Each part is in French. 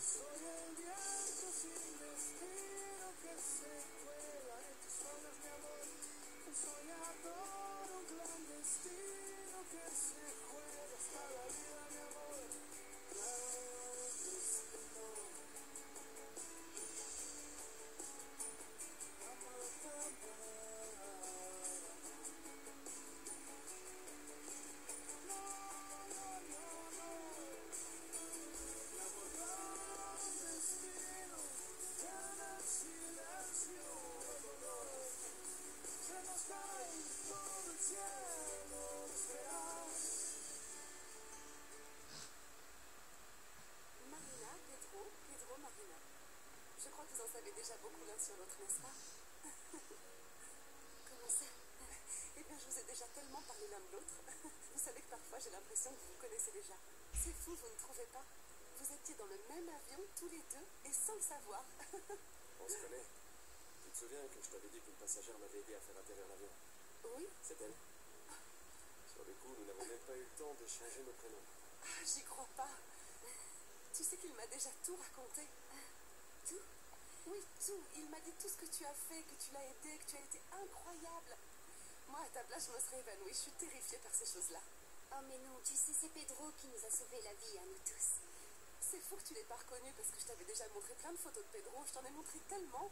Soy el viento sin destino que se cuela en tus olas, mi amor. Un soñador, un clandestino que se juega hasta la vida, mi amor. Clandestino. Marina, Pedro, Marina. Je crois que vous en savez déjà beaucoup l'un sur l'autre, n'est-ce pas? Comment ça? Eh bien, je vous ai déjà tellement parlé l'un de l'autre. Vous savez que parfois j'ai l'impression que vous vous connaissez déjà. C'est fou, vous ne trouvez pas? Vous étiez dans le même avion, tous les deux, et sans le savoir. On se connaît. Tu te souviens que je t'avais dit qu'une passagère m'avait aidé à faire atterrir l'avion? Oui? C'est elle. Sur le coup, nous n'avons même pas eu le temps d'échanger nos prénoms. Ah, j'y crois pas. Tu sais qu'il m'a déjà tout raconté. Tout? Oui, tout. Il m'a dit tout ce que tu as fait, que tu l'as aidé, que tu as été incroyable. Moi, à ta place, je me serais évanouie. Je suis terrifiée par ces choses-là. Oh mais non, tu sais, c'est Pedro qui nous a sauvé la vie à nous tous. C'est fou que tu l'aies pas reconnu parce que je t'avais déjà montré plein de photos de Pedro. Je t'en ai montré tellement.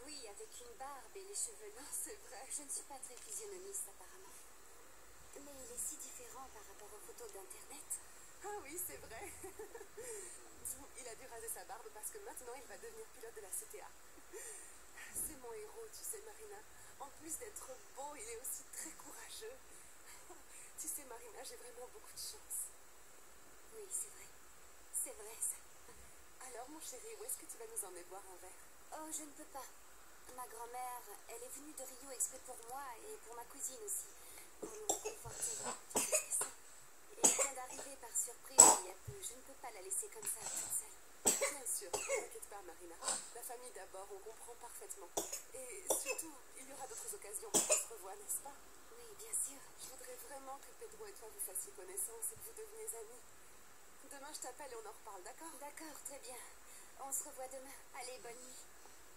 Oui, avec une barbe et les cheveux longs. C'est vrai. Je ne suis pas très physionomiste apparemment. Mais il est si différent par rapport aux photos d'internet. Ah oui, c'est vrai. Il a dû raser sa barbe parce que maintenant il va devenir pilote de la CTA. C'est mon héros, tu sais, Marina. En plus d'être beau, il est aussi très courageux. Tu sais, Marina, j'ai vraiment beaucoup de chance. Oui, c'est vrai. C'est vrai, ça. Alors, mon chéri, où est-ce que tu vas nous emmener boire un verre? Oh, je ne peux pas. Ma grand-mère, elle est venue de Rio exprès pour moi et pour ma cousine aussi. Pour nous réconforter. Tu sais ce que c'est? Et elle vient d'arriver par surprise il y a peu. Je ne peux pas la laisser comme ça, toute seule. Bien sûr, ne t'inquiète pas, Marina. La famille d'abord, on comprend parfaitement. Et surtout, il y aura d'autres occasions pour qu'on se revoie, n'est-ce pas? Oui, bien sûr. Je voudrais vraiment que Pedro et toi vous fassiez connaissance et que vous deveniez amis. Demain, je t'appelle et on en reparle, d'accord? D'accord, très bien. On se revoit demain. Allez, bonne nuit.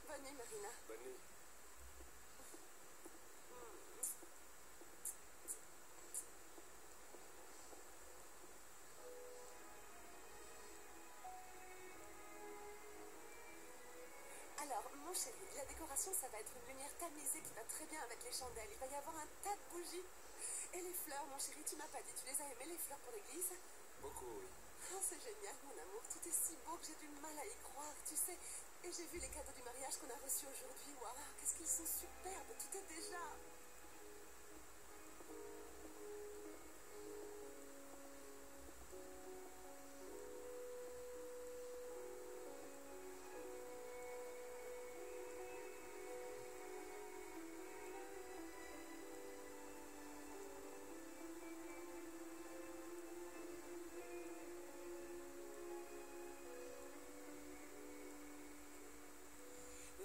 Bonne nuit, Marina. Bonne nuit. Alors, mon chéri, la décoration, ça va être une lumière tamisée qui va très bien avec les chandelles. Il va y avoir un tas de bougies. Et les fleurs, mon chéri, tu m'as pas dit, tu les as aimées, les fleurs pour l'église? Beaucoup, oui. Oh, c'est génial, mon amour. Tout est si beau que j'ai du mal à y croire, tu sais. Et j'ai vu les cadeaux du mariage qu'on a reçus aujourd'hui. Waouh, qu'est-ce qu'ils sont superbes. Tout est déjà...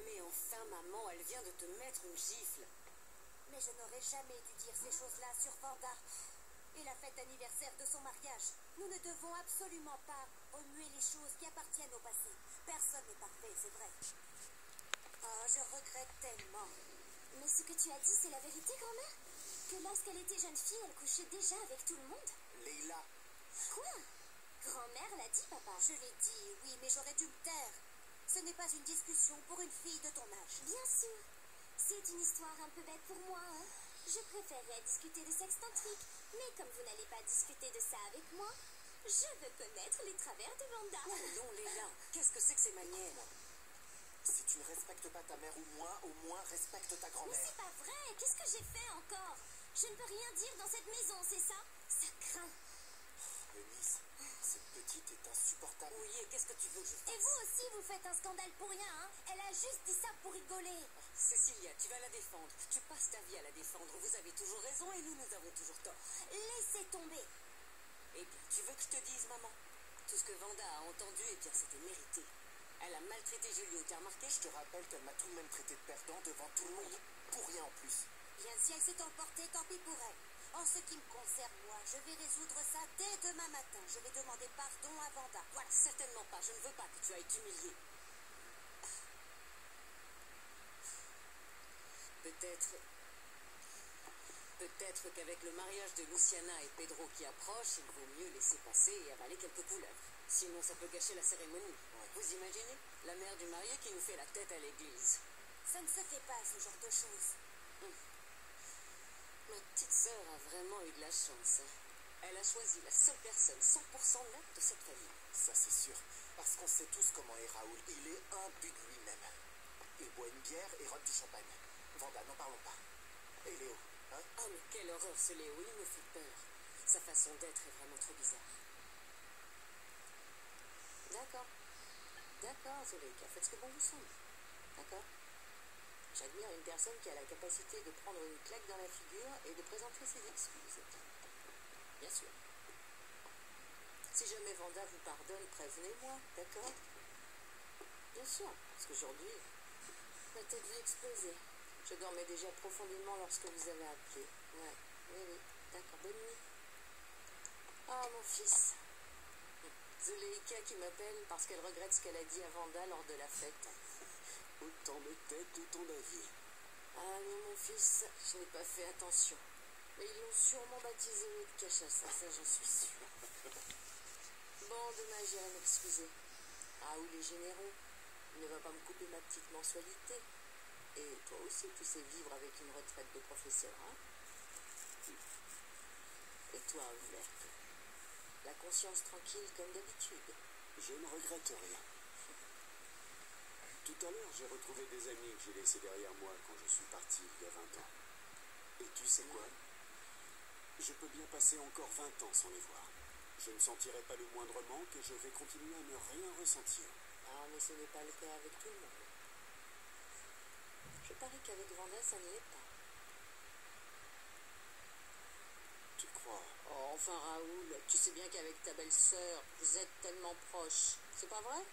Mais enfin, maman, elle vient de te mettre une gifle. Mais je n'aurais jamais dû dire ces choses-là sur Vanda. Et la fête d'anniversaire de son mariage. Nous ne devons absolument pas remuer les choses qui appartiennent au passé. Personne n'est parfait, c'est vrai. Oh, je regrette tellement. Mais ce que tu as dit, c'est la vérité, grand-mère? Que lorsqu'elle était jeune fille, elle couchait déjà avec tout le monde? Leila. Quoi? Grand-mère l'a dit, papa. Je l'ai dit, oui, mais j'aurais dû me taire. Ce n'est pas une discussion pour une fille de ton âge. Bien sûr. C'est une histoire un peu bête pour moi, hein. Je préférerais discuter de sexe tantrique. Mais comme vous n'allez pas discuter de ça avec moi, je veux connaître les travers de Vanda. Oh non, Leila, qu'est-ce que c'est que ces manières? Si tu ne respectes pas ta mère ou moi, au moins respecte ta Mais grand-mère. c'est pas vrai. Qu'est-ce que j'ai fait encore? Je ne peux rien dire dans cette maison, c'est ça? Ça craint. Eunice, cette petite est insupportable. Oui, et qu'est-ce que tu veux que je fasse? Et vous aussi, vous faites un scandale pour rien, hein? Elle a juste dit ça pour rigoler. Cécilia, tu vas la défendre. Tu passes ta vie à la défendre. Vous avez toujours raison et nous avons toujours tort. Laissez tomber. Eh bien, tu veux que je te dise, maman? Tout ce que Vanda a entendu, eh bien, c'était mérité. Elle a maltraité Julio, t'as remarqué? Je te rappelle qu'elle m'a tout de même traité de perdant devant tout le monde. Pour rien en plus. Bien, si elle s'est emportée, tant pis pour elle. En ce qui me concerne, moi, je vais résoudre ça dès demain matin. Je vais demander pardon à Vanda. Voilà. Certainement pas, je ne veux pas que tu ailles t'humilier. Peut-être qu'avec le mariage de Luciana et Pedro qui approche, il vaut mieux laisser passer et avaler quelques couleuvres. Sinon, ça peut gâcher la cérémonie. Vous imaginez? La mère du marié qui nous fait la tête à l'église. Ça ne se fait pas, ce genre de choses. Ma petite sœur a vraiment eu de la chance. Elle a choisi la seule personne 100% nette de cette famille. Ça, c'est sûr. Parce qu'on sait tous comment est Raoul. Il est imbu de lui-même. Il boit une bière et rote du champagne. Vanda, n'en parlons pas. Et Léo, hein? Oh, mais quelle horreur ce Léo, il me fait peur. Sa façon d'être est vraiment trop bizarre. D'accord, Zuleika, faites ce que bon vous semble. D'accord. J'admire une personne qui a la capacité de prendre une claque dans la figure et de présenter ses excuses. Bien sûr. Si jamais Vanda vous pardonne, prévenez-moi, d'accord? Bien sûr, parce qu'aujourd'hui, ma tête vient exploser. Je dormais déjà profondément lorsque vous avez appelé. Ouais, oui, d'accord, bonne nuit. Ah, mon fils. Zuleika qui m'appelle parce qu'elle regrette ce qu'elle a dit à Vanda lors de la fête. Autant de têtes, autant d'avis. Ah non, mon fils, je n'ai pas fait attention. Mais ils l'ont sûrement baptisé de Cachaça, ça j'en suis sûre. Bon, dommage, j'irai m'excuser. Raoul est généreux. Il ne va pas me couper ma petite mensualité. Et toi aussi, tu sais vivre avec une retraite de professeur, hein? Et toi, Ouverte? La conscience tranquille comme d'habitude. Je ne regrette rien. Tout à l'heure, j'ai retrouvé des amis que j'ai laissés derrière moi quand je suis parti il y a 20 ans. Et tu sais quoi? Je peux bien passer encore 20 ans sans les voir. Je ne sentirai pas le moindre manque et je vais continuer à ne rien ressentir. Ah, mais ce n'est pas le cas avec tout le monde. Je parie qu'avec Vanda, ça ne l'est pas. Tu crois? Oh, enfin, Raoul, tu sais bien qu'avec ta belle-sœur, vous êtes tellement proches. C'est pas vrai?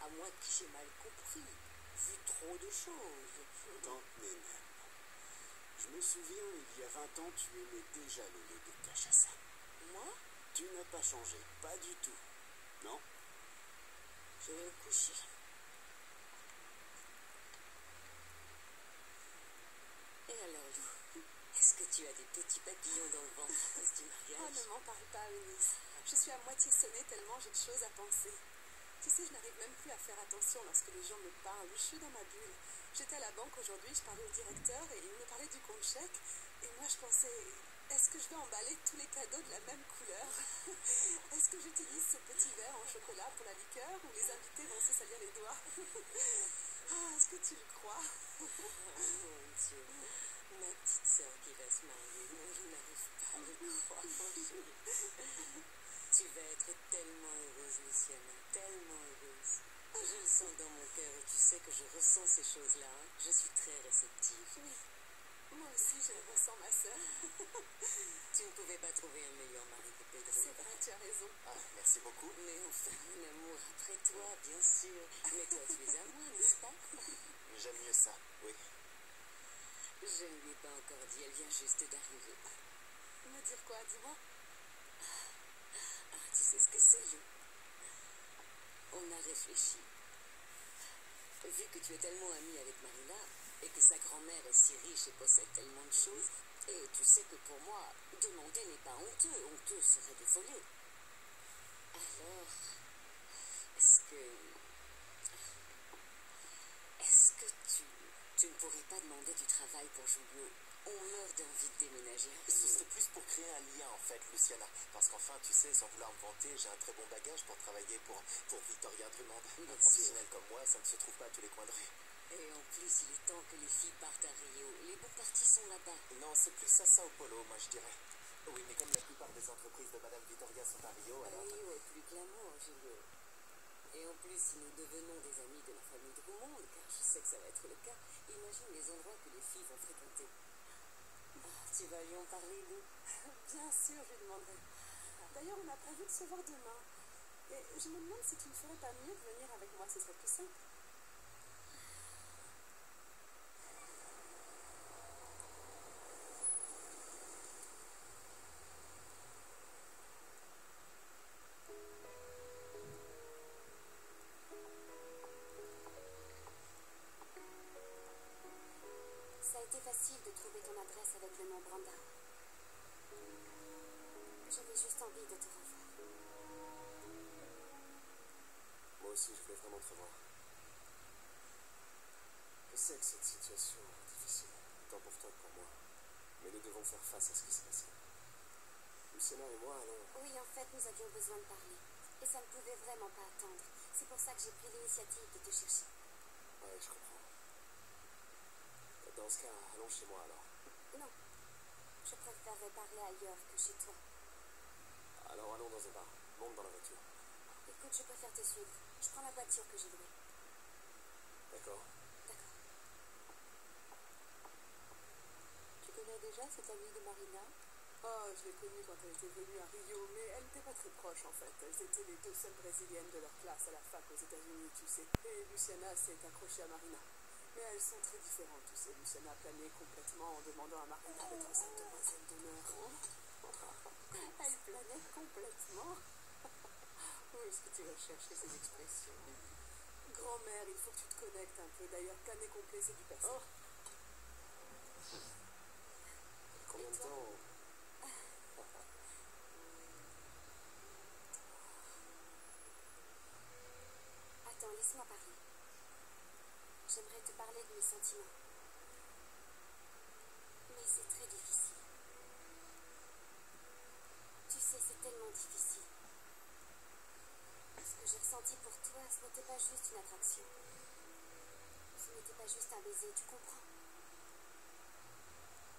À moins que j'ai mal compris, vu trop de choses. Tante Nénette. Je me souviens, il y a 20 ans, tu aimais déjà le lait de Cachaça. Moi? Tu n'as pas changé, pas du tout. Non? Je vais me coucher. Et alors, Lou, est-ce que tu as des petits papillons dans le ventre à cause du mariage? Oh, ne m'en parle pas, Eunice. Je suis à moitié sonnée tellement j'ai de choses à penser. Tu sais, je n'arrive même plus à faire attention lorsque les gens me parlent. Je suis dans ma bulle. J'étais à la banque aujourd'hui, je parlais au directeur et il me parlait du compte chèque. Et moi, je pensais, est-ce que je vais emballer tous les cadeaux de la même couleur? Est-ce que j'utilise ce petit verre en chocolat pour la liqueur ou les invités vont se salir les doigts? Ah, est-ce que tu le crois? Oh mon Dieu, ma petite sœur qui va se marier. Non, je n'arrive pas à le croire. Tu vas être tellement heureuse, Luciana, tellement heureuse. Je le sens dans mon cœur et tu sais que je ressens ces choses-là. Hein. Je suis très réceptive. Oui, moi aussi je le ressens, ma sœur. Tu ne pouvais pas trouver un meilleur mari que Pedro. C'est vrai, tu as raison. Ah, merci beaucoup. Mais enfin, mon amour, après toi, bien sûr. Mais toi, tu es à moi, n'est-ce pas? J'aime mieux ça, oui. Je ne lui ai pas encore dit, elle vient juste d'arriver. Me dire quoi, dis-moi? Ah, tu sais ce que c'est, Lou? On a réfléchi. Vu que tu es tellement amie avec Marina et que sa grand-mère est si riche et possède tellement de choses, et tu sais que pour moi, demander n'est pas honteux. Honteux serait de voler. Alors, est-ce que tu ne pourrais pas demander du travail pour Julio? On meurt d'envie de déménager à Ce Rio. serait plus pour créer un lien, en fait, Luciana. Parce qu'enfin, tu sais, sans vouloir me vanter, j'ai un très bon bagage pour travailler pour Victoria Drummond. Bien Un professionnel comme moi, ça ne se trouve pas à tous les coins de rue. Et en plus, il est temps que les filles partent à Rio. Les bons partis sont là-bas. Non, c'est plus à Sao Paulo, moi, je dirais. Oui, mais comme la plupart des entreprises de Madame Victoria sont à Rio, alors... Rio est plus glamour, Julio. Et en plus, si nous devenons des amis de la famille Drummond, car je sais que ça va être le cas, imagine les endroits que les filles vont fréquenter. Ah, tu vas lui en parler, Lou? Bien sûr, je lui demanderai. D'ailleurs, on a prévu de se voir demain. Et je me demande si tu ne ferais pas mieux de venir avec moi, ce serait plus simple. sais que cette situation est difficile, tant pour toi que pour moi. Mais nous devons faire face à ce qui s'est passé. Luciana et moi allons... Oui, en fait, nous avions besoin de parler. Et ça ne pouvait vraiment pas attendre. C'est pour ça que j'ai pris l'initiative de te chercher. Ouais, je comprends. Dans ce cas, allons chez moi alors. Non, je préférerais parler ailleurs que chez toi. Alors allons dans un bar. Monte dans la voiture. Écoute, je préfère te suivre. Je prends la voiture que j'ai louée. D'accord? D'accord. Tu connais déjà cette amie de Marina? Oh, je l'ai connue quand elle était venue à Rio, mais elle n'était pas très proche en fait. Elles étaient les deux seules brésiliennes de leur classe à la fac aux États-Unis, tu sais. Et Luciana s'est accrochée à Marina. Mais elles sont très différentes, tu sais. Luciana planait complètement en demandant à Marina d'être sa demoiselle d'honneur. Elle planait complètement. Où est-ce que tu vas chercher ces expressions? Grand-mère, il faut que tu te connectes un peu. D'ailleurs, planer complet, c'est du passé. Oh. Combien de temps? Attends, laisse-moi parler. J'aimerais te parler de mes sentiments. Mais c'est très difficile. Tu sais, c'est tellement difficile. Ce que j'ai ressenti pour toi, ce n'était pas juste une attraction. Ce n'était pas juste un baiser, tu comprends?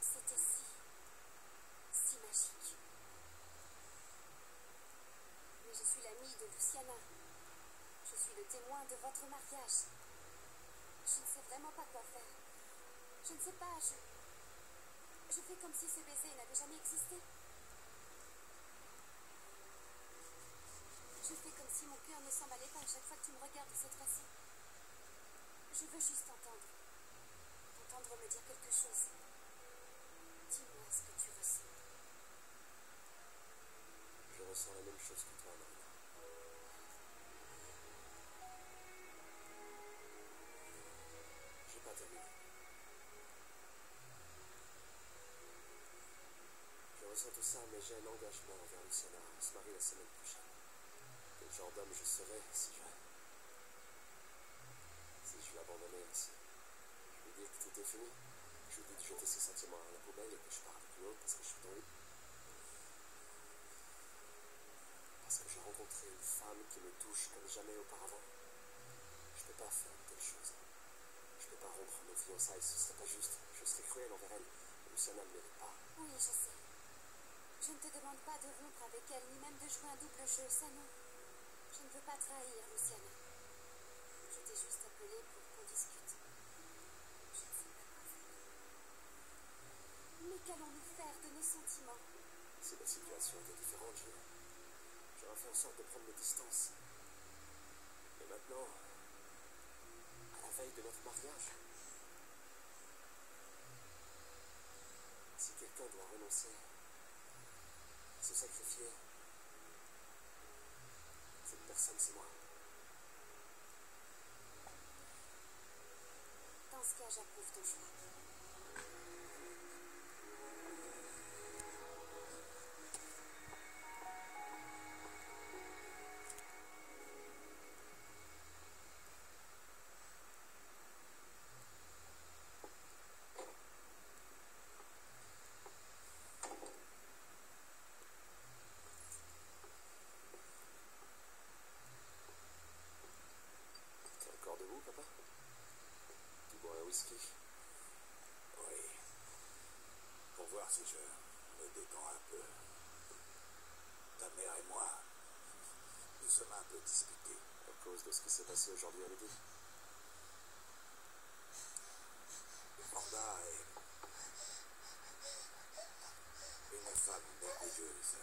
C'était si magique. Mais je suis l'amie de Luciana. Je suis le témoin de votre mariage. Je ne sais vraiment pas quoi faire. Je ne sais pas, je fais comme si ce baiser n'avait jamais existé. Je fais comme si mon cœur ne s'emballait pas à chaque fois que tu me regardes de cette façon. Je veux juste t'entendre. T'entendre me dire quelque chose. Dis-moi ce que tu ressens. Je ressens la même chose que toi, Marina. J'ai pas terminé. Je ressens tout ça, mais j'ai un engagement envers Luciana. On se marie la semaine prochaine. Quel genre d'homme je serais si je l'abandonnais ainsi. Je lui dis que tout est fini. Je lui dis de jeter ses sentiments à la poubelle et que je parle plus haut parce que je suis tombé. Parce que j'ai rencontré une femme qui me touche comme jamais auparavant. Je peux pas faire de telle chose. Je peux pas rompre nos fiançailles, ce serait pas juste. Je serais cruel envers elle. Luciana ne mérite pas. Oui, je sais. Je ne te demande pas de rompre avec elle, ni même de jouer un double jeu, ça non. Je ne veux pas trahir Luciana. Je t'ai juste appelé pour qu'on discute. Je ne sais pas quoi faire. Mais qu'allons-nous faire de nos sentiments? Si la situation était différente, j'aurais fait en sorte de prendre mes distances. Mais maintenant, à la veille de notre mariage, si quelqu'un doit renoncer, se sacrifier, cette personne, c'est moi. Dans ce cas, j'approuve ton choix. T'es encore debout, papa? Tu bois un whisky? Oui. Pour voir si je me détends un peu. Ta mère et moi, nous sommes un peu disputés. À cause de ce qui s'est passé aujourd'hui à midi? Vanda est une femme merveilleuse,